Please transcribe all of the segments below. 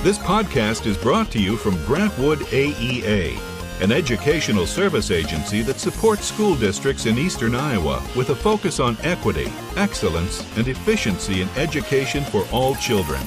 This podcast is brought to you from Grantwood AEA, an educational service agency that supports school districts in eastern Iowa with a focus on equity, excellence, and efficiency in education for all children.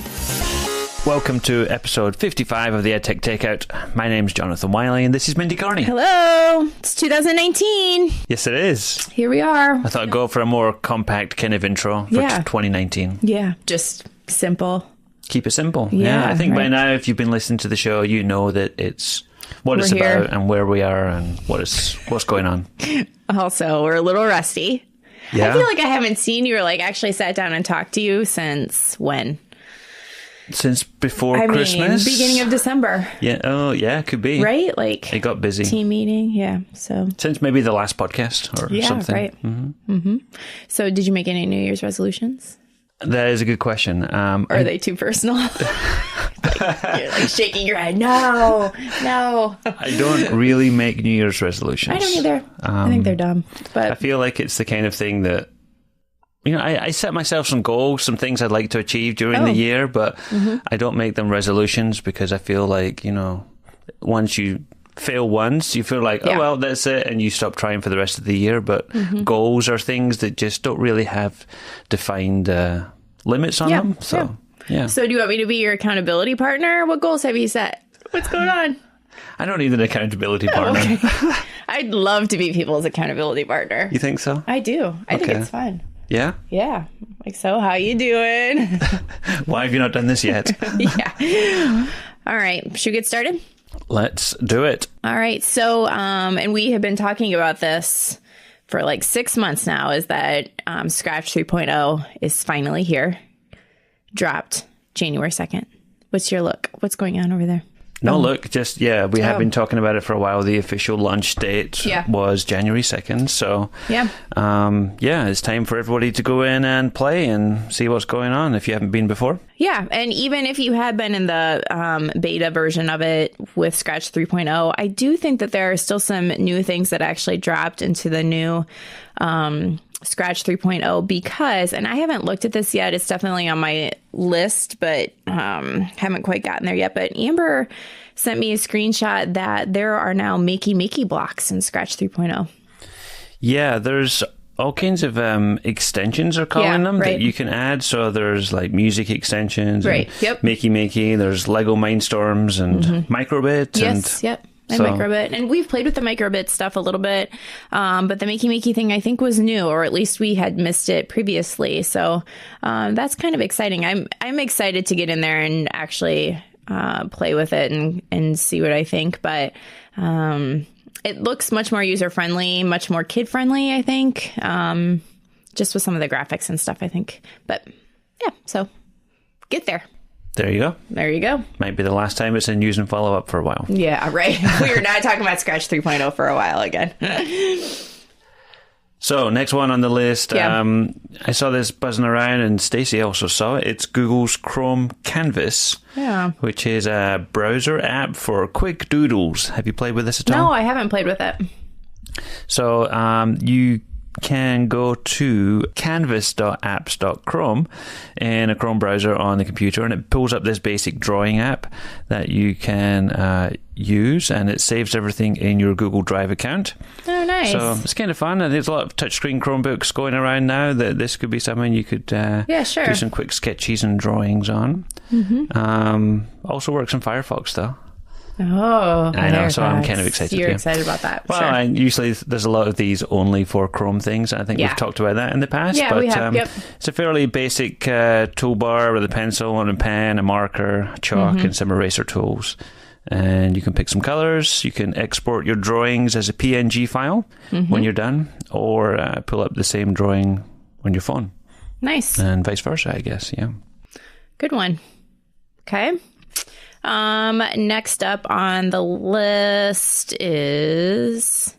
Welcome to episode 55 of the EdTech Takeout. My name's Jonathan Wiley, and this is Mindy Carney. Hello, it's 2019. Yes, it is. Here we are. I thought I'd go for a more compact kind of intro for 2019. Yeah, just simple. Keep it simple. Yeah, I think right. by now, if you've been listening to the show, you know that it's what We're it's here. about and where we are and what's going on. Also, we're a little rusty. Yeah. I feel like I haven't seen you or actually sat down and talked to you since when? Since before Christmas? Beginning of December. Yeah. Oh, yeah, could be. Right? It got busy. Team meeting. Yeah. So. Since maybe the last podcast or something. Right. Mm-hmm. So did you make any New Year's resolutions? That is a good question. Or are they too personal? You're shaking your head. No. I don't really make New Year's resolutions. I don't either. I think they're dumb. But I feel like it's the kind of thing that, I set myself some goals, some things I'd like to achieve during the year, but I don't make them resolutions because I feel like, once you fail once, you feel like, oh, well, that's it, and you stop trying for the rest of the year. But goals are things that just don't really have defined limits on them. So, yeah. So do you want me to be your accountability partner? What goals have you set? What's going on? I don't need an accountability partner. Okay. I'd love to be people's accountability partner. You think so? I do. I think it's fun. Yeah? Yeah. So how you doing? Why have you not done this yet? Yeah. All right. Should we get started? Let's do it. All right. So, and we have been talking about this for 6 months now, is that Scratch 3.0 is finally here. Dropped January 2nd. What's your look? What's going on over there? No, look, just, we have been talking about it for a while. The official launch date was January 2nd. So, it's time for everybody to go in and play and see what's going on if you haven't been before. Yeah, and even if you had been in the beta version of it with Scratch 3.0, I do think that there are still some new things that actually dropped into the new Scratch 3.0 because, and I haven't looked at this yet, it's definitely on my list, but haven't quite gotten there yet. But Amber sent me a screenshot that there are now Makey blocks in Scratch 3.0. Yeah, there's all kinds of extensions, are calling them, that you can add. So there's music extensions, and Makey, there's Lego Mindstorms and Microbit. And Microbit. And we've played with the Microbit stuff a little bit. But the Makey thing, I think, was new, or at least we had missed it previously. So that's kind of exciting. I'm excited to get in there and actually play with it and see what I think. But it looks much more user-friendly, much more kid-friendly, I think. Just with some of the graphics and stuff, I think. But yeah, so get there. There you go. There you go. Might be the last time it's in use and follow up for a while. Yeah, right. We're not talking about Scratch 3.0 for a while again. So, next one on the list. I saw this buzzing around, and Stacey also saw it. It's Google's Chrome Canvas, which is a browser app for quick doodles. Have you played with this at all? No, I haven't played with it. So, you can go to canvas.apps.chrome in a Chrome browser on the computer, and it pulls up this basic drawing app that you can use, and it saves everything in your Google Drive account. Oh, nice. So it's kind of fun, and there's a lot of touchscreen Chromebooks going around now that this could be something you could do some quick sketches and drawings on. Also works in Firefox, though. Oh, I know, so I'm kind of excited. You're excited about that. Well, and usually there's a lot of these only for Chrome things. I think we've talked about that in the past. Yeah, but, we have. It's a fairly basic toolbar with a pencil and a pen, a marker, chalk, and some eraser tools. And you can pick some colors. You can export your drawings as a PNG file when you're done, or pull up the same drawing on your phone. Nice. And vice versa, I guess. Yeah. Good one. Okay. Next up on the list is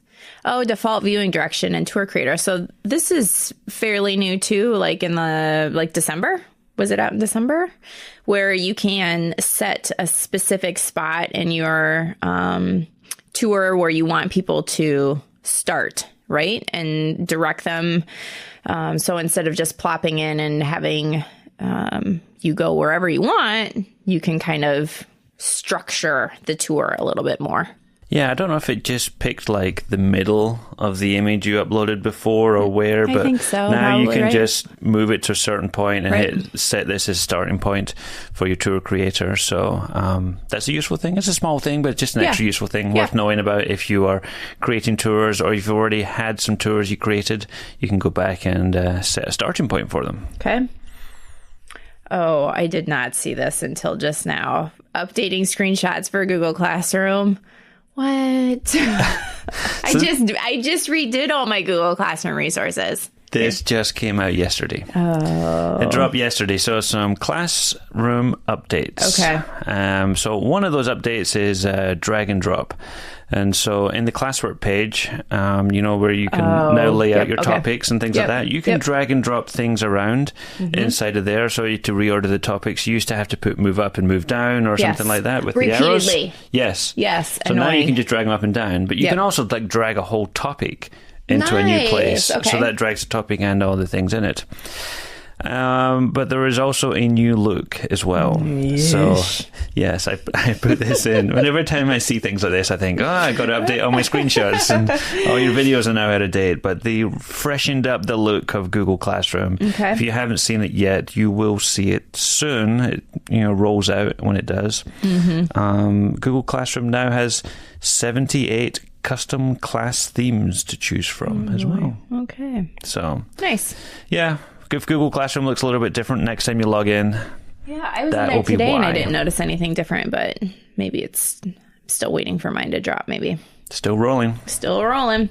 default viewing direction and tour creator. So this is fairly new too, in the December. Was it out in December? Where you can set a specific spot in your tour where you want people to start, right? And direct them. So instead of just plopping in and having you go wherever you want, you can kind of structure the tour a little bit more. Yeah, I don't know if it just picked like the middle of the image you uploaded before or where, but I think so, now you can right? just move it to a certain point and Right. set this as a starting point for your tour creator. So that's a useful thing. It's a small thing, but just an extra useful thing worth knowing about if you are creating tours, or if you've already had some tours you created, you can go back and set a starting point for them. Okay. Oh, I did not see this until just now. Updating screenshots for Google Classroom. What? I just redid all my Google Classroom resources. This just came out yesterday. Oh. It dropped yesterday. So some classroom updates. Okay. So one of those updates is drag and drop. And so in the classwork page, where you can now lay out your topics and things like that, you can drag and drop things around inside of there. So to reorder the topics, you used to have to put move up and move down or something like that with the arrows. Yes. Yes. So now you can just drag them up and down. But you can also like drag a whole topic into a new place. Okay. So that drags the topic and all the things in it. But there is also a new look as well. So, yes, I put this in. Whenever time I see things like this, I think, I got to update all my screenshots and all your videos are now out of date. But they freshened up the look of Google Classroom. Okay. If you haven't seen it yet, you will see it soon. It rolls out when it does. Google Classroom now has 78 custom class themes to choose from as well. Okay. So Nice. Yeah. If Google Classroom looks a little bit different next time you log in. Yeah, I was in that there will be today and I why. didn't notice anything different, but maybe it's still waiting for mine to drop, maybe. Still rolling. Still rolling.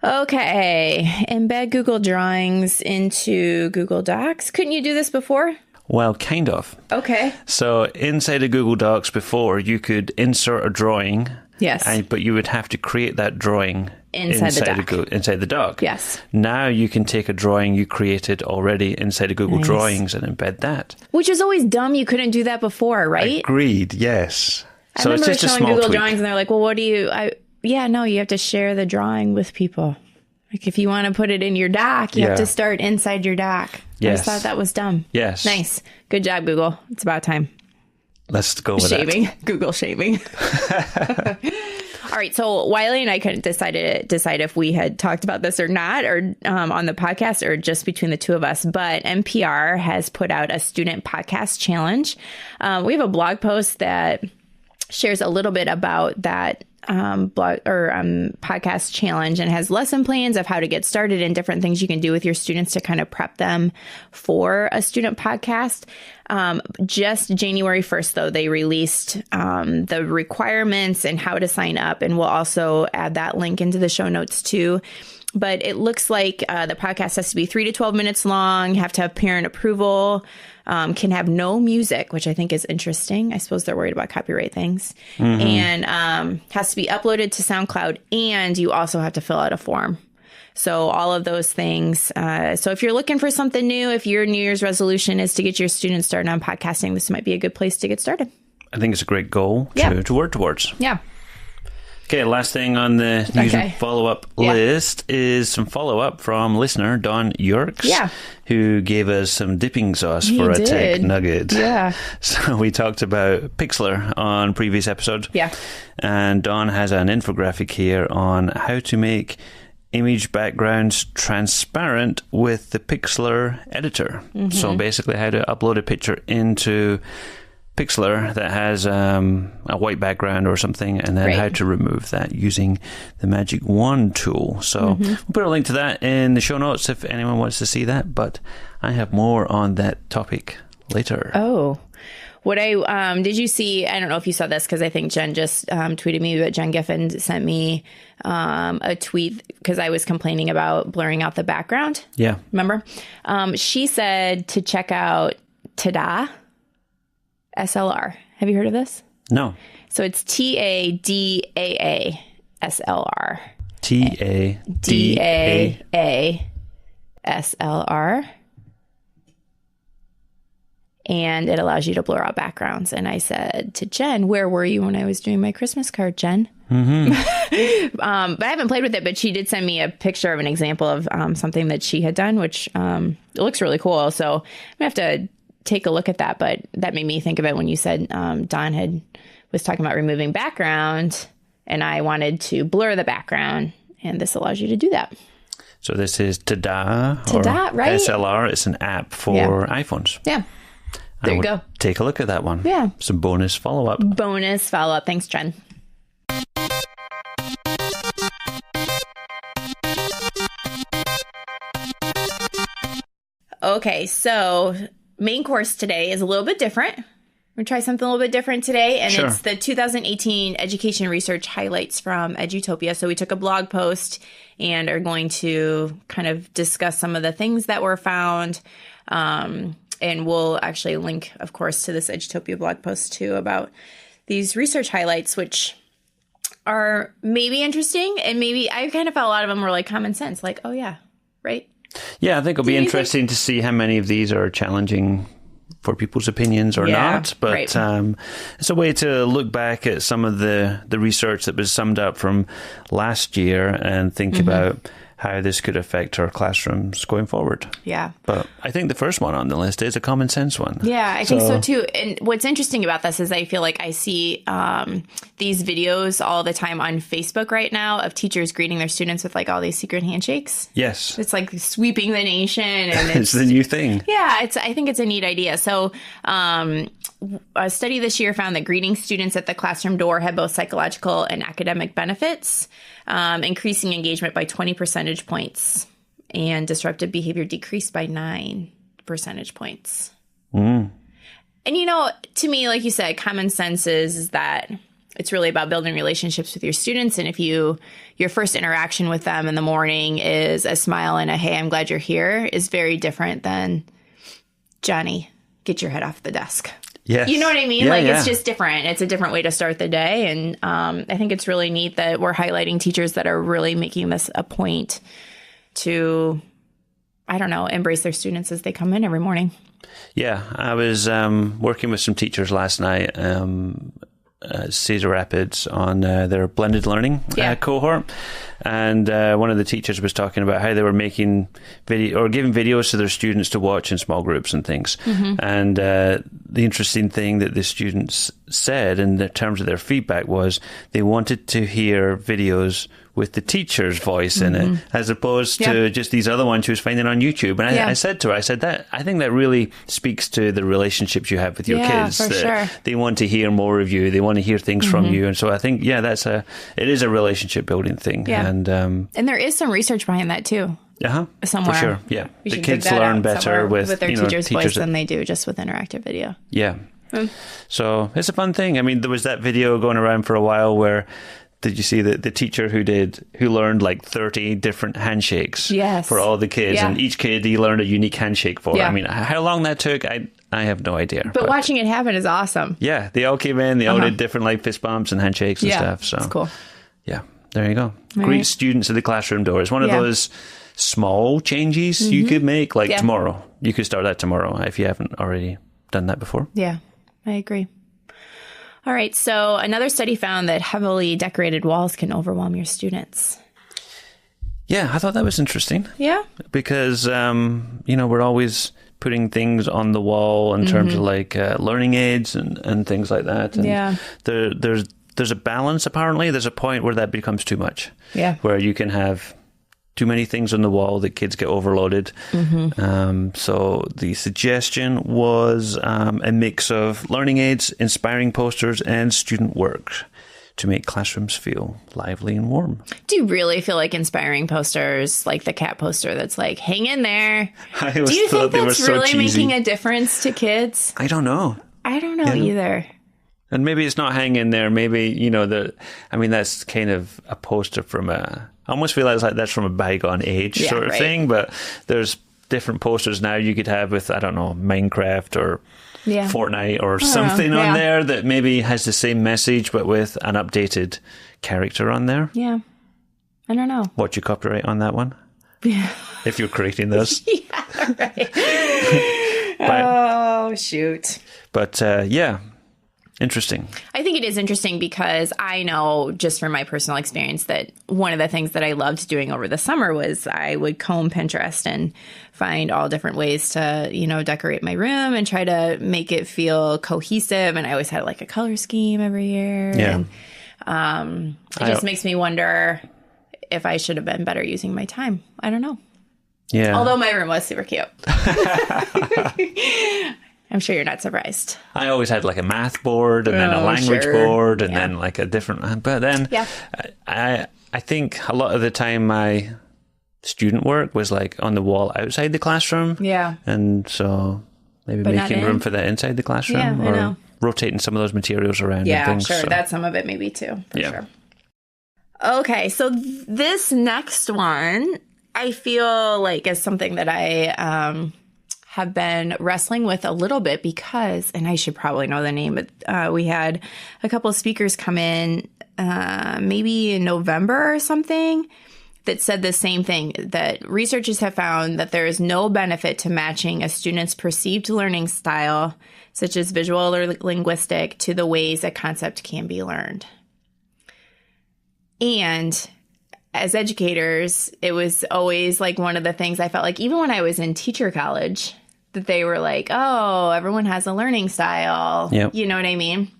Okay. Embed Google Drawings into Google Docs. Couldn't you do this before? Well, kind of. Okay. So inside of Google Docs before, you could insert a drawing. Yes. But you would have to create that drawing Inside the doc. Inside the doc. Yes. Now you can take a drawing you created already inside of Google Drawings and embed that. Which is always dumb. You couldn't do that before, right? Agreed, yes. I So it's remember just a showing small Google tweak. Drawings and they're like, well, what do you... no, you have to share the drawing with people. Like if you want to put it in your doc, you have to start inside your doc. Yes. I just thought that was dumb. Yes. Nice. Good job, Google. It's about time. Let's go with Shaving. Google shaving. All right. So Wiley and I couldn't decide if we had talked about this or not, or on the podcast, or just between the two of us. But NPR has put out a student podcast challenge. We have a blog post that shares a little bit about that podcast challenge and has lesson plans of how to get started and different things you can do with your students to kind of prep them for a student podcast. Just January 1st, though, they released the requirements and how to sign up. And we'll also add that link into the show notes, too. But it looks like the podcast has to be 3 to 12 minutes long, have to have parent approval, can have no music, which I think is interesting. I suppose they're worried about copyright things. And has to be uploaded to SoundCloud. And you also have to fill out a form. So all of those things. So if you're looking for something new, if your New Year's resolution is to get your students started on podcasting, this might be a good place to get started. I think it's a great goal to work towards. Yeah. Okay, last thing on the news and follow-up list is some follow-up from listener Don Yorks, who gave us some dipping sauce for a tech nugget. Yeah. So we talked about Pixlr on previous episode. Yeah. And Don has an infographic here on how to make image backgrounds transparent with the Pixlr editor. So basically how to upload a picture into Pixlr that has a white background or something, and then how to remove that using the Magic Wand tool. So we'll put a link to that in the show notes if anyone wants to see that, but I have more on that topic later. Oh, what did you see? I don't know if you saw this because I think Jen just tweeted me, but Jen Giffen sent me a tweet because I was complaining about blurring out the background. Yeah. Remember? She said to check out Tada SLR. Have you heard of this? No. So it's TADAA SLR. TADAA SLR. And it allows you to blur out backgrounds. And I said to Jen, where were you when I was doing my Christmas card, Jen? But I haven't played with it, but she did send me a picture of an example of something that she had done, which it looks really cool. So I'm gonna have to take a look at that. But that made me think of it when you said Don was talking about removing background, and I wanted to blur the background, and this allows you to do that. So this is Tada, right? SLR. It's an app for iPhones. Yeah. There you go. Take a look at that one. Yeah. Some bonus follow-up. Thanks, Jen. Okay, so main course today is a little bit different. We're going to try something a little bit different today, and it's the 2018 Education Research Highlights from Edutopia. So we took a blog post and are going to kind of discuss some of the things that were found, and we'll actually link, of course, to this Edutopia blog post, too, about these research highlights, which are maybe interesting, and maybe I kind of felt a lot of them were like common sense, like, oh, yeah, right? Yeah, I think it'll be interesting to see how many of these are challenging for people's opinions or not. But it's a way to look back at some of the research that was summed up from last year and think about how this could affect our classrooms going forward. Yeah. But I think the first one on the list is a common sense one. Yeah, I think so too. And what's interesting about this is I feel like I see these videos all the time on Facebook right now of teachers greeting their students with like all these secret handshakes. Yes. It's like sweeping the nation. And it's the new thing. Yeah, I think it's a neat idea. So a study this year found that greeting students at the classroom door had both psychological and academic benefits, increasing engagement by 20 percentage points, and disruptive behavior decreased by 9 percentage points. And, you know, to me, like you said, common sense is that it's really about building relationships with your students. And if your first interaction with them in the morning is a smile and a, hey, I'm glad you're here, is very different than, Johnny, get your head off the desk. Yes. You know what I mean? It's just different. It's a different way to start the day. And I think it's really neat that we're highlighting teachers that are really making this a point to, I don't know, embrace their students as they come in every morning. Yeah, I was working with some teachers last night at Cedar Rapids on their blended learning cohort. And one of the teachers was talking about how they were making video or giving videos to their students to watch in small groups and things. And the interesting thing that the students said in terms of their feedback was they wanted to hear videos with the teacher's voice in it, as opposed to just these other ones she was finding on YouTube. And I said to her, I think that really speaks to the relationships you have with your kids. For sure. They want to hear more of you. They want to hear things from you. And so I think, it is a relationship building thing. Yeah. And there is some research behind that too. Somewhere. For sure. Yeah. The kids learn better with their teacher's voice than they do just with interactive video. Yeah. So it's a fun thing. I mean, there was that video going around for a while where, did you see the teacher who learned like 30 different handshakes for all the kids, and each kid he learned a unique handshake for? I mean, how long that took, I have no idea. But watching it happen is awesome. Yeah, they all came in, they all did different like fist bumps and handshakes and stuff. So that's cool. Yeah, there you go. Greet students at the classroom door. It's one of those small changes you could make, like tomorrow. You could start that tomorrow if you haven't already done that before. Yeah, I agree. All right, so another study found that heavily decorated walls can overwhelm your students. Yeah, I thought that was interesting. Yeah. Because, we're always putting things on the wall in terms of like learning aids and things like that. And there's a balance, apparently. There's a point where that becomes too much. Yeah. Where you can have too many things on the wall that kids get overloaded. So the suggestion was a mix of learning aids, inspiring posters, and student work to make classrooms feel lively and warm. Do you really feel like inspiring posters, like the cat poster that's like, hang in there? Do you think that's really making a difference to kids? I don't know. I don't know either. And maybe it's not hang in there. Maybe, that's kind of a poster from I almost feel like that's from a bygone age sort of thing, but there's different posters now you could have with, I don't know, Minecraft or Fortnite or something on there that maybe has the same message, but with an updated character on there. Yeah. I don't know. What's your copyright on that one? Yeah. If you're creating those. Yeah, right. Oh, shoot. But Interesting. I think it is interesting because I know just from my personal experience that one of the things that I loved doing over the summer was I would comb Pinterest and find all different ways to, decorate my room and try to make it feel cohesive. And I always had like a color scheme every year. Yeah. And it just makes me wonder if I should have been better using my time. I don't know. Yeah. Although my room was super cute. I'm sure you're not surprised. I always had like a math board and then a language board and Yeah. then like a different, but then Yeah. I think a lot of the time my student work was like on the wall outside the classroom. Yeah. And so maybe But not making room in. for that inside the classroom Yeah, I or know. rotating some of those materials around Yeah, and things. sure. So. That's some of it maybe too, for Yeah. sure. Okay, so this next one, I feel like is something that I have been wrestling with a little bit because, and I should probably know the name, but we had a couple of speakers come in maybe in November or something that said the same thing, that researchers have found that there is no benefit to matching a student's perceived learning style, such as visual or linguistic, to the ways a concept can be learned. And as educators, it was always like one of the things I felt like, even when I was in teacher college, that they were like, oh, everyone has a learning style. Yep. You know what I mean?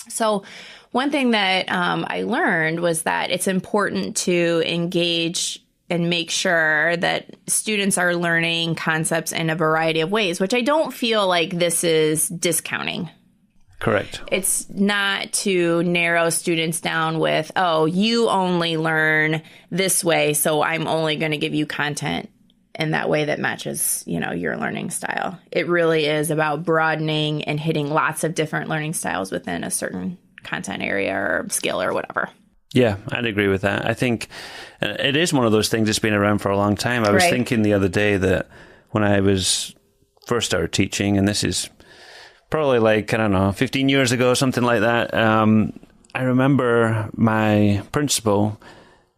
So one thing that I learned was that it's important to engage and make sure that students are learning concepts in a variety of ways, which I don't feel like this is discounting. Correct. It's not to narrow students down with, oh, you only learn this way, so I'm only going to give you content in that way that matches, your learning style. It really is about broadening and hitting lots of different learning styles within a certain content area or skill or whatever. Yeah, I'd agree with that. I think it is one of those things that's been around for a long time. I was thinking the other day that when I was first started teaching, and this is probably like, 15 years ago, something like that, I remember my principal,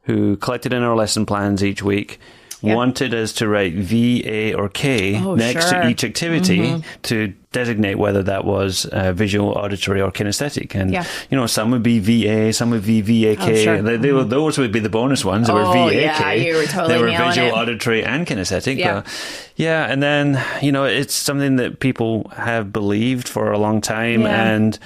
who collected in our lesson plans each week, wanted us to write V, A, or K next to each activity to designate whether that was visual, auditory, or kinesthetic. And, some would be VA, some would be VAK. Oh, sure. Those would be the bonus ones. They were VAK. Yeah, you were totally they were nailing visual, it. auditory, and kinesthetic. Yeah. And then, it's something that people have believed for a long time. Yeah. And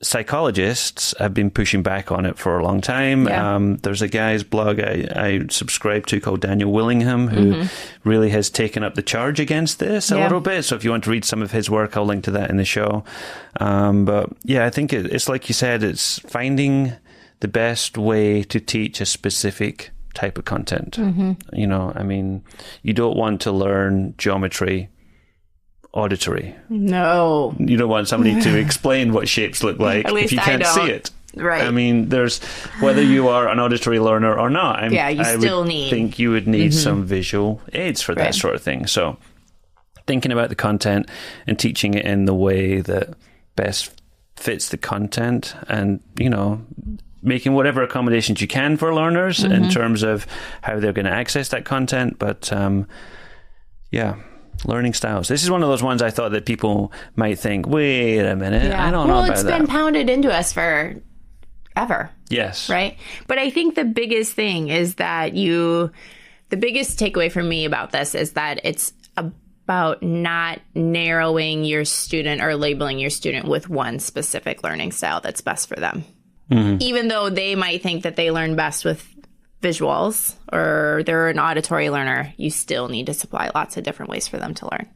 psychologists have been pushing back on it for a long time. Yeah. There's a guy's blog I subscribe to called Daniel Willingham, who really has taken up the charge against this a little bit. So if you want to read some of his work, I'll link to that in the show. But yeah, I think it's like you said, it's finding the best way to teach a specific type of content. You don't want to learn geometry auditory. No. You don't want somebody to explain what shapes look like At least if you I can't see don't. it. Right. I mean, there's whether you are an auditory learner or not. I would think you would need some visual aids for that sort of thing. So thinking about the content and teaching it in the way that best fits the content and, making whatever accommodations you can for learners in terms of how they're going to access that content. But learning styles. This is one of those ones I thought that people might think, wait a minute, I don't know about that. Well, it's been pounded into us for ever. Yes. Right? But I think the biggest thing is that the biggest takeaway for me about this is that it's about not narrowing your student or labeling your student with one specific learning style that's best for them. Even though they might think that they learn best with visuals or they're an auditory learner, you still need to supply lots of different ways for them to learn.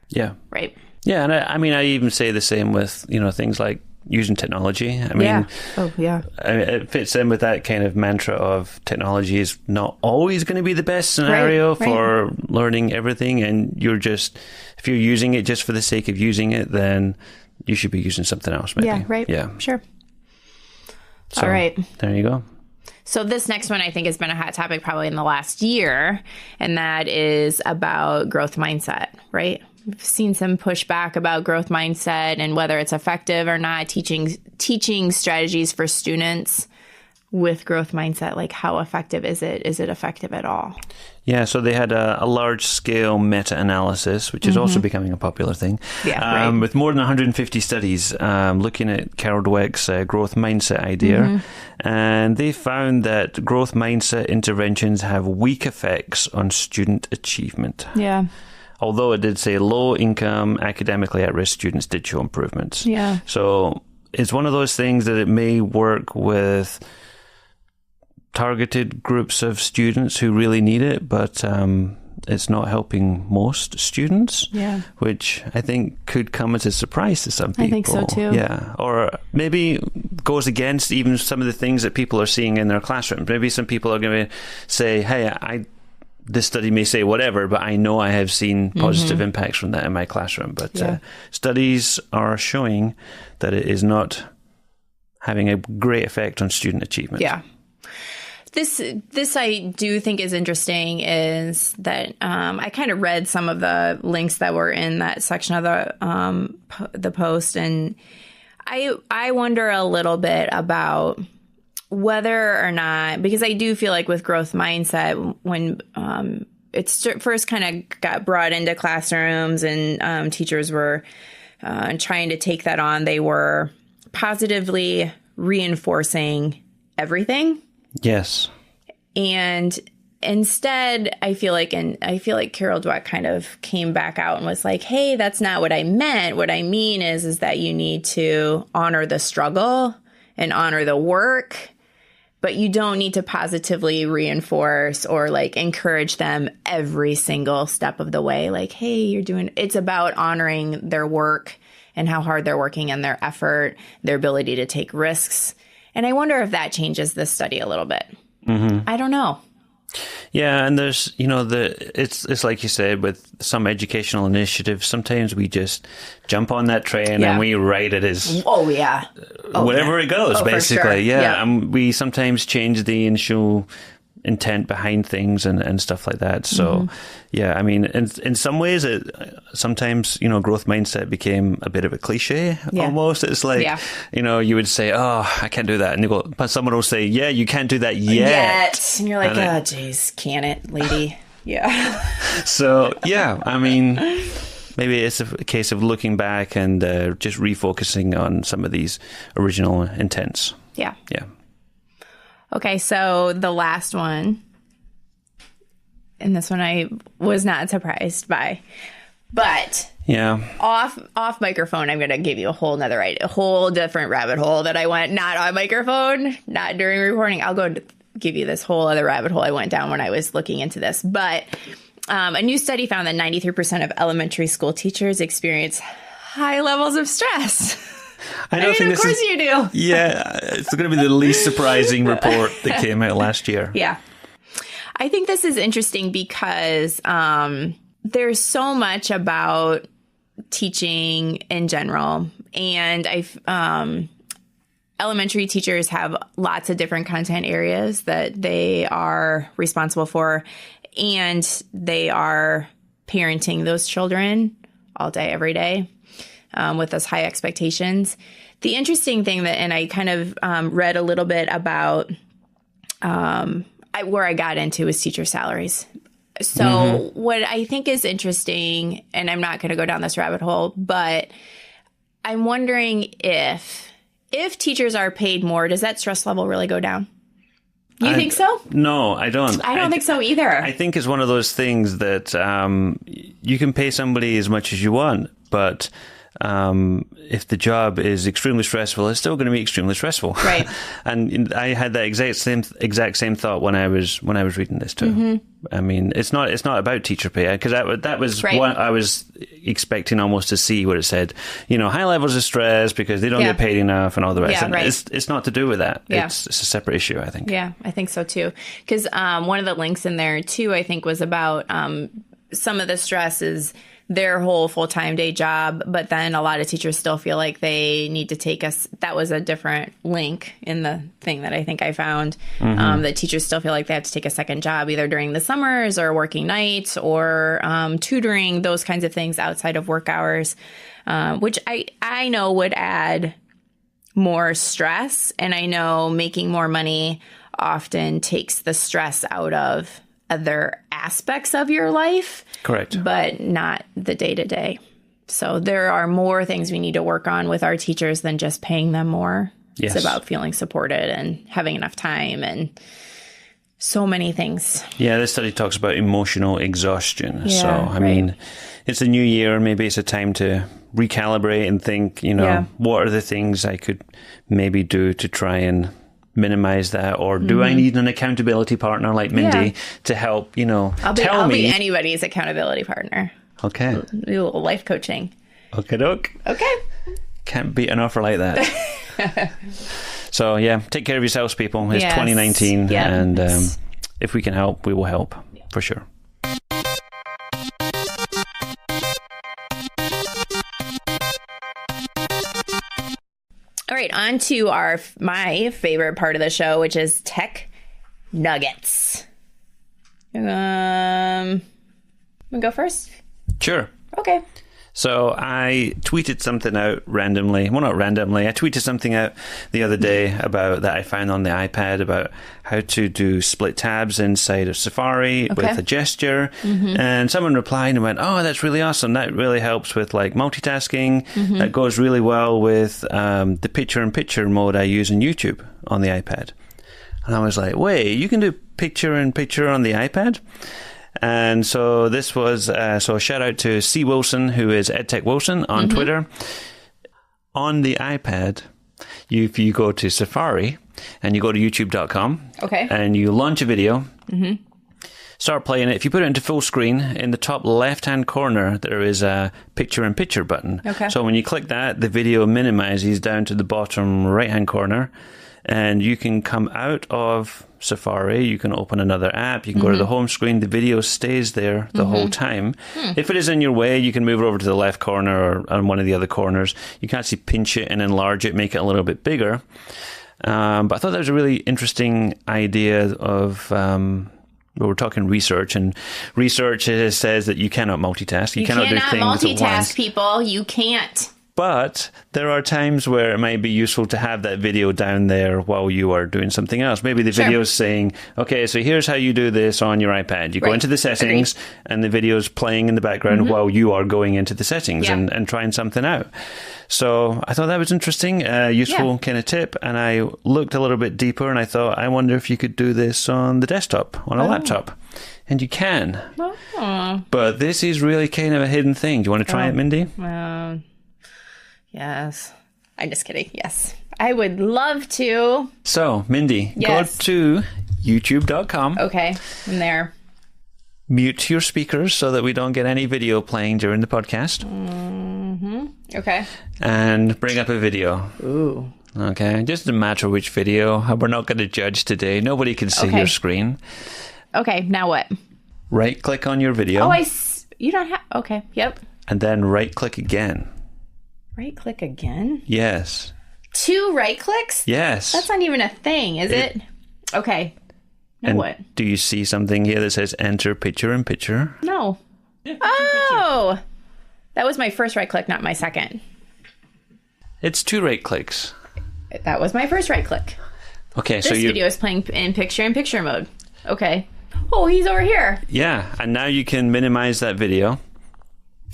Yeah. Right. Yeah. And I even say the same with, things like using technology. I mean, it fits in with that kind of mantra of technology is not always going to be the best scenario for learning everything. And if you're using it just for the sake of using it, then you should be using something else, maybe. Yeah. Right. Yeah. Sure. So, all right. There you go. So this next one I think has been a hot topic probably in the last year, and that is about growth mindset, right? We've seen some pushback about growth mindset and whether it's effective or not, teaching strategies for students with growth mindset? Like, how effective is it? Is it effective at all? Yeah, so they had a large-scale meta-analysis, which is also becoming a popular thing, with more than 150 studies looking at Carol Dweck's growth mindset idea. And they found that growth mindset interventions have weak effects on student achievement. Yeah. Although it did say low-income, academically at-risk students did show improvements. Yeah. So it's one of those things that it may work with targeted groups of students who really need it, but it's not helping most students, which I think could come as a surprise to some people. I think so too. Yeah, or maybe goes against even some of the things that people are seeing in their classrooms. Maybe some people are going to say, hey, this study may say whatever, but I know I have seen positive impacts from that in my classroom. But studies are showing that it is not having a great effect on student achievement. Yeah. This I do think is interesting is that I kind of read some of the links that were in that section of the post, and I wonder a little bit about whether or not, because I do feel like with growth mindset, when it's first kind of got brought into classrooms and teachers were trying to take that on, they were positively reinforcing everything. Yes. And instead, I feel like Carol Dweck kind of came back out and was like, hey, that's not what I meant. What I mean is that you need to honor the struggle and honor the work, but you don't need to positively reinforce or like encourage them every single step of the way. Like, hey, it's about honoring their work and how hard they're working and their effort, their ability to take risks. And I wonder if that changes this study a little bit. I don't know. Yeah, and there's, it's like you said, with some educational initiatives, sometimes we just jump on that train and we write it as whatever it goes, basically. For sure. Yeah, and we sometimes change the initial intent behind things and stuff like that. So, I mean, in some ways, sometimes, growth mindset became a bit of a cliche almost. It's like, you would say, oh, I can't do that. And but someone will say, yeah, you can't do that yet. And you're like, oh, geez, can it, lady? Yeah. So, I mean, maybe it's a case of looking back and just refocusing on some of these original intents. Yeah. Yeah. Okay, so the last one, and this one I was not surprised by, but off microphone, I'm going to give you a whole different rabbit hole that I went, not on microphone, not during recording. I'll go give you this whole other rabbit hole I went down when I was looking into this. But a new study found that 93% of elementary school teachers experience high levels of stress. I mean, of course you do. Yeah, it's going to be the least surprising report that came out last year. Yeah. I think this is interesting because there's so much about teaching in general. And elementary teachers have lots of different content areas that they are responsible for. And they are parenting those children all day, every day. With those high expectations. The interesting thing and I kind of read a little bit about where I got into is teacher salaries. So what I think is interesting, and I'm not going to go down this rabbit hole, but I'm wondering if teachers are paid more, does that stress level really go down? You think so? No, I don't. I don't think so either. I think it's one of those things that you can pay somebody as much as you want, but if the job is extremely stressful, it's still going to be extremely stressful. Right. And I had that exact same thought when I was reading this too. I mean, it's not about teacher pay, because that was what I was expecting almost to see, what it said, high levels of stress because they don't get paid enough and all the rest. Yeah, and it's not to do with that. Yeah. It's a separate issue, I think. Yeah, I think so too. Because one of the links in there too, I think, was about some of the stress is their whole full-time day job, but then a lot of teachers still feel like they need to take us. That was a different link in the thing that I think I found, that teachers still feel like they have to take a second job either during the summers or working nights or tutoring, those kinds of things outside of work hours, which I know would add more stress. And I know making more money often takes the stress out of other aspects of your life. Correct. But not the day-to-day. So there are more things we need to work on with our teachers than just paying them more. Yes. It's about feeling supported and having enough time and so many things. Yeah, this study talks about emotional exhaustion. Yeah, so, I mean, it's a new year. Maybe it's a time to recalibrate and think, what are the things I could maybe do to try and minimize that? Or do I need an accountability partner like Mindy to help, I'll be anybody's accountability partner. Okay. Do a little life coaching. Okay, doke. Okay. Can't beat an offer like that. So, yeah, take care of yourselves, people. It's 2019, and if we can help, we will help, for sure. All right, on to my favorite part of the show, which is Tech Nuggets. Want to go first? Sure. Okay. So I tweeted something out randomly. Well, not randomly. I tweeted something out the other day about that I found on the iPad about how to do split tabs inside of Safari with a gesture. And someone replied and went, "Oh, that's really awesome. That really helps with like multitasking. That goes really well with the picture-in-picture mode I use in YouTube on the iPad." And I was like, "Wait, you can do picture-in-picture on the iPad?" And so this was, so a shout out to C. Wilson, who is EdTech Wilson on Twitter. On the iPad, if you go to Safari and you go to youtube.com and you launch a video, start playing it. If you put it into full screen, in the top left-hand corner, there is a picture-in-picture button. So when you click that, the video minimizes down to the bottom right-hand corner. And you can come out of Safari, you can open another app, you can go to the home screen, the video stays there the whole time. If it is in your way, you can move it over to the left corner or on one of the other corners. You can actually pinch it and enlarge it, make it a little bit bigger. But I thought that was a really interesting idea of... we're talking research, and research says that you cannot multitask. You cannot do things multitask, at once. people. You can't. But there are times where it might be useful to have that video down there while you are doing something else. Maybe the video is saying, okay, so here's how you do this on your iPad. You go into the settings and the video is playing in the background while you are going into the settings and trying something out. So I thought that was interesting, useful kind of tip. And I looked a little bit deeper and I thought, I wonder if you could do this on the desktop, on a laptop. And you can. But this is really kind of a hidden thing. Do you want to try it, Mindy? Yes. I'm just kidding. Yes. I would love to. So, Mindy, go to youtube.com. Okay. I'm there. Mute your speakers so that we don't get any video playing during the podcast. Okay. And bring up a video. Ooh. Okay. Just a matter which video. We're not going to judge today. Nobody can see your screen. Okay. Now what? Right click on your video. You don't have... Okay. Yep. And then right click again. Right click again? Yes. 2 right clicks? Yes. That's not even a thing, is it? Okay. Now what? Do you see something here that says enter picture-in-picture? No. Oh! That was my first right click, not my second. It's 2 right clicks. That was my first right click. Okay, this video is playing in picture-in-picture mode. Okay. Oh, he's over here. Yeah, and now you can minimize that video.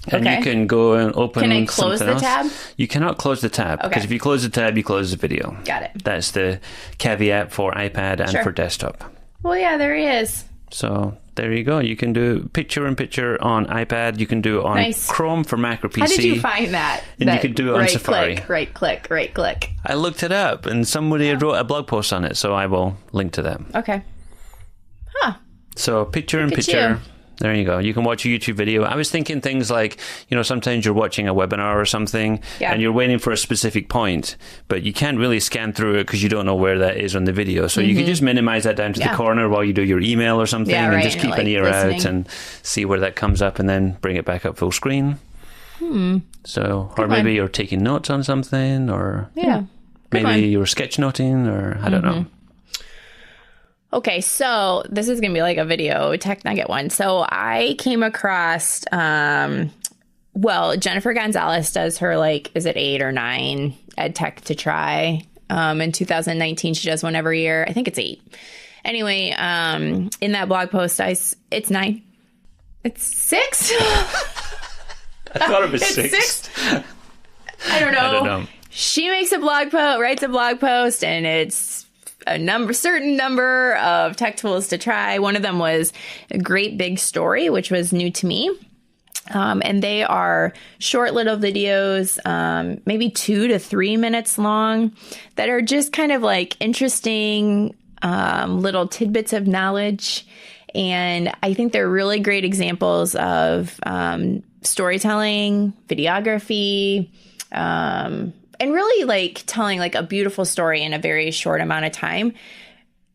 And you can go and open something else. Can I close the tab? You cannot close the tab. Because if you close the tab, you close the video. Got it. That's the caveat for iPad and for desktop. Well, yeah, there he is. So there you go. You can do picture-in-picture on iPad. You can do it on Chrome for Mac or PC. How did you find that? And you could do it on Safari. Right click. I looked it up and somebody wrote a blog post on it, so I will link to that. Okay. Huh. So picture-in-picture. There you go. You can watch a YouTube video. I was thinking things like, sometimes you're watching a webinar or something and you're waiting for a specific point, but you can't really scan through it because you don't know where that is on the video. So you can just minimize that down to the corner while you do your email or something and just keep an ear out and see where that comes up and then bring it back up full screen. So, or maybe you're taking notes on something or maybe you're sketchnoting or I don't know. Okay, so this is going to be like a video tech nugget one. So I came across Well, Jennifer Gonzalez does her, like, is it 8 or 9 ed tech to try? In 2019, she does one every year. I think it's 8. Anyway, in that blog post, it's 9. It's 6? I thought it was it's 6. I don't know. She makes a blog post, writes a blog post, and it's a certain number of tech tools to try. One of them was a great big story, which was new to me. And they are short little videos, maybe 2 to 3 minutes long, that are just kind of like interesting little tidbits of knowledge. And I think they're really great examples of storytelling, videography, and really like telling like a beautiful story in a very short amount of time.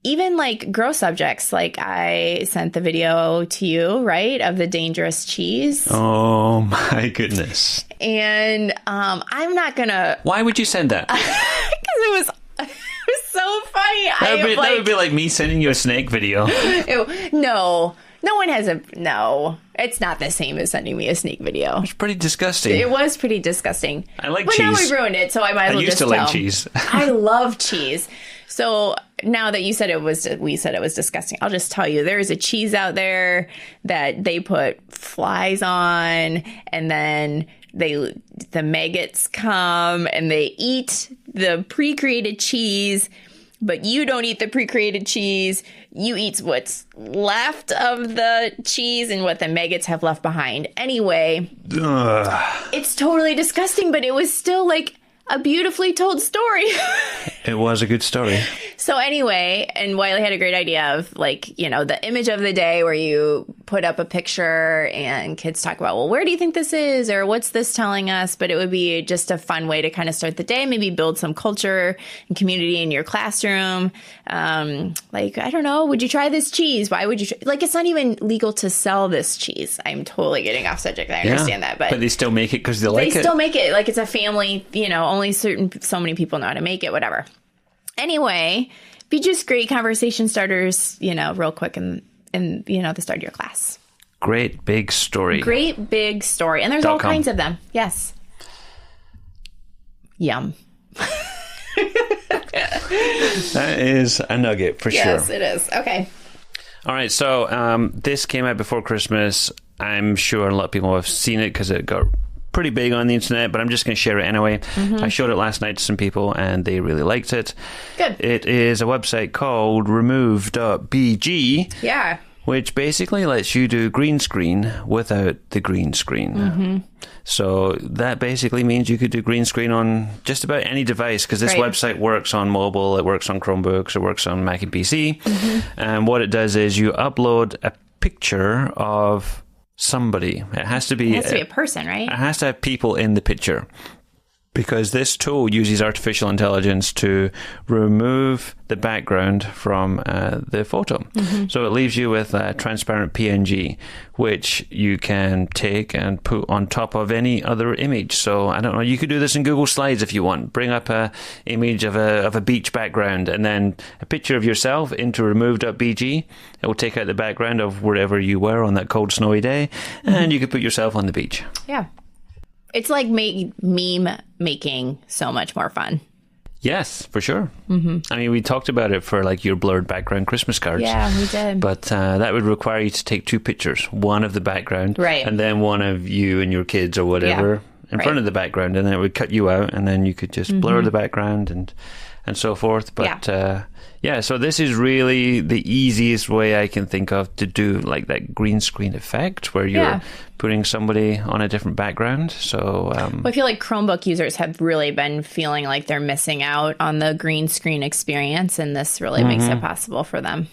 Even like gross subjects, like I sent the video to you, right, of the dangerous cheese. Oh my goodness. And I'm not gonna. Why would you send that? Because it was so funny. That would be like me sending you a snake video. No one has no. It's not the same as sending me a snake video. It's pretty disgusting. It was pretty disgusting. I like cheese. But now we ruined it, so I might as well just tell. I used to like cheese. I love cheese. So now that we said it was disgusting, I'll just tell you, there is a cheese out there that they put flies on, and then the maggots come and they eat the pre-created cheese. But you don't eat the pre-created cheese. You eat what's left of the cheese and what the maggots have left behind. Anyway, It's totally disgusting, but it was still like a beautifully told story. It was a good story. So anyway, and Wiley had a great idea of like, you know, the image of the day where you put up a picture and kids talk about, well, where do you think this is? Or what's this telling us? But it would be just a fun way to kind of start the day, maybe build some culture and community in your classroom. Like, I don't know, would you try this cheese? Why would you like, it's not even legal to sell this cheese. I'm totally getting off subject. I understand that. But they still make it because they like it. They still make it. Like it's a family, you know, only so many people know how to make it, whatever. Anyway, be just great conversation starters, you know, real quick in you know, the start of your class. Great big story. Great big story. And there's all kinds of them. Yes. Yum. That is a nugget for sure. Yes, it is. Okay. All right. So this came out before Christmas. I'm sure a lot of people have seen it because it got pretty big on the internet, but I'm just going to share it anyway. Mm-hmm. I showed it last night to some people and they really liked it. Good. It is a website called remove.bg. Yeah. Which basically lets you do green screen without the green screen. Mm-hmm. So that basically means you could do green screen on just about any device because this website works on mobile, it works on Chromebooks, it works on Mac and PC. Mm-hmm. And what it does is you upload a picture of somebody. It has to be a person, right? It has to have people in the picture. Because this tool uses artificial intelligence to remove the background from the photo. Mm-hmm. So it leaves you with a transparent PNG, which you can take and put on top of any other image. So I don't know, you could do this in Google Slides if you want. Bring up a image of a beach background and then a picture of yourself into remove.bg. It will take out the background of wherever you were on that cold, snowy day, and you could put yourself on the beach. Yeah. It's like meme making so much more fun. Yes, for sure. Mm-hmm. I mean, we talked about it for like your blurred background Christmas cards. Yeah, we did. But that would require you to take 2 pictures, one of the background, right, and then one of you and your kids or whatever in front of the background, and then it would cut you out, and then you could just blur the background and so forth. But so this is really the easiest way I can think of to do like that green screen effect where you're putting somebody on a different background. So I feel like Chromebook users have really been feeling like they're missing out on the green screen experience, and this really makes it possible for them.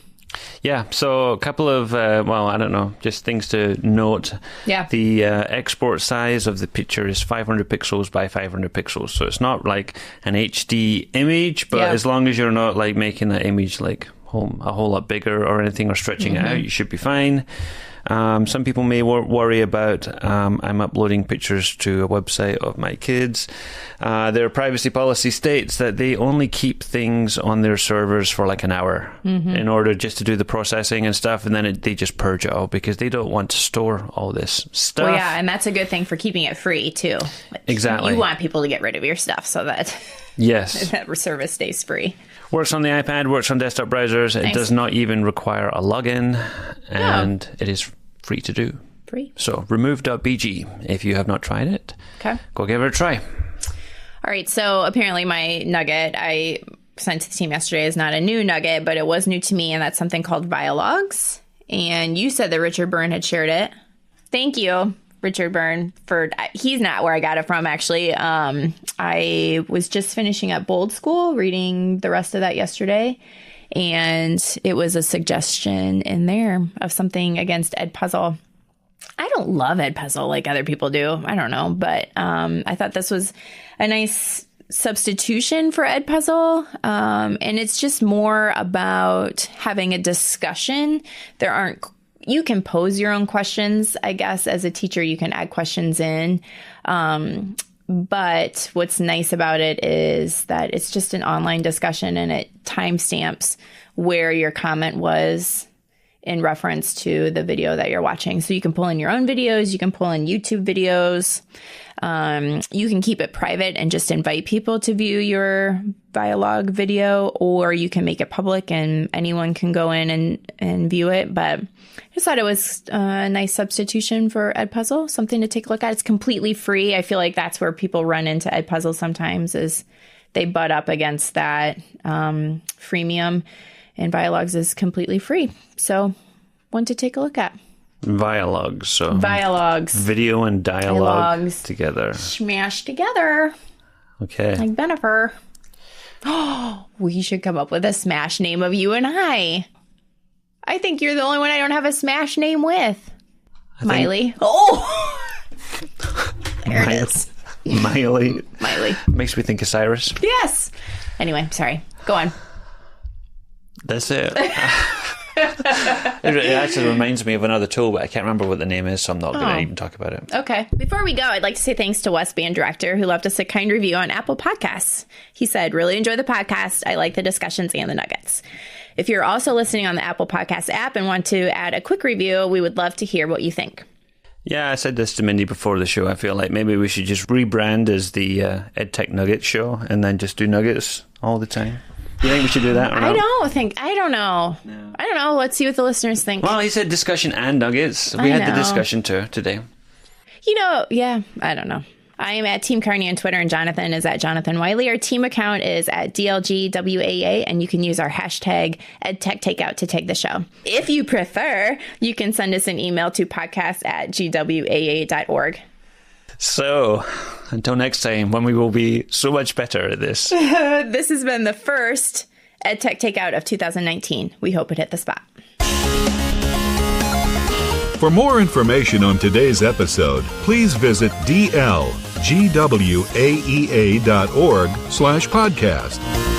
Yeah, so a couple of, I don't know, just things to note. Yeah. The export size of the picture is 500 pixels by 500 pixels. So it's not like an HD image, but as long as you're not like making that image like a whole lot bigger or anything or stretching it out, you should be fine. Some people may worry about I'm uploading pictures to a website of my kids. Their privacy policy states that they only keep things on their servers for like an hour in order just to do the processing and stuff, and then they just purge it all because they don't want to store all this stuff. Well, yeah, and that's a good thing for keeping it free too. Exactly. You want people to get rid of your stuff so that that service stays free. Works on the iPad, works on desktop browsers. It does not even require a login, and it is free to do. Free. So remove.bg. If you have not tried it, go give it a try. All right. So apparently my nugget I sent to the team yesterday is not a new nugget, but it was new to me, and that's something called Vialogs. And you said that Richard Byrne had shared it. Thank you, Richard Byrne. He's not where I got it from, actually. I was just finishing up Bold School, reading the rest of that yesterday, and it was a suggestion in there of something against Edpuzzle. I don't love Edpuzzle like other people do. I don't know, but I thought this was a nice substitution for Edpuzzle, and it's just more about having a discussion. You can pose your own questions, I guess. As a teacher, you can add questions in. But what's nice about it is that it's just an online discussion, and it timestamps where your comment was in reference to the video that you're watching. So you can pull in your own videos, you can pull in YouTube videos. You can keep it private and just invite people to view your Vialog video, or you can make it public and anyone can go in and view it. But I just thought it was a nice substitution for Edpuzzle, something to take a look at. It's completely free. I feel like that's where people run into Edpuzzle sometimes, is they butt up against that freemium, and Vialogs is completely free. So one to take a look at. Vialogs. So Vialogs. Video and dialogue together. Smashed together. Okay. Like Benifer. Oh, we should come up with a smash name of you and I. I think you're the only one I don't have a smash name with. Miley. Oh! There it is. Miley. Makes me think of Cyrus. Yes. Anyway, sorry. Go on. That's it. It actually reminds me of another tool, but I can't remember what the name is, so I'm not going to even talk about it. Okay. Before we go, I'd like to say thanks to Wes, band director, who left us a kind review on Apple Podcasts. He said, "Really enjoy the podcast. I like the discussions and the nuggets. If you're also listening on the Apple Podcast app and want to add a quick review, we would love to hear what you think." Yeah, I said this to Mindy before the show. I feel like maybe we should just rebrand as the EdTech Nuggets show and then just do nuggets all the time. You think we should do that or not? I don't know. No. I don't know. Let's see what the listeners think. Well, he said discussion and nuggets. We had the discussion too today. Yeah, I don't know. I am at Team Carney on Twitter, and Jonathan is at Jonathan Wiley. Our team account is at DLGWAA, and you can use our hashtag EdTechTakeout to tag the show. If you prefer, you can send us an email to podcast@gwaa.org. So, until next time, when we will be so much better at this. This has been the first EdTech Takeout of 2019. We hope it hit the spot. For more information on today's episode, please visit dlgwaea.org/podcast.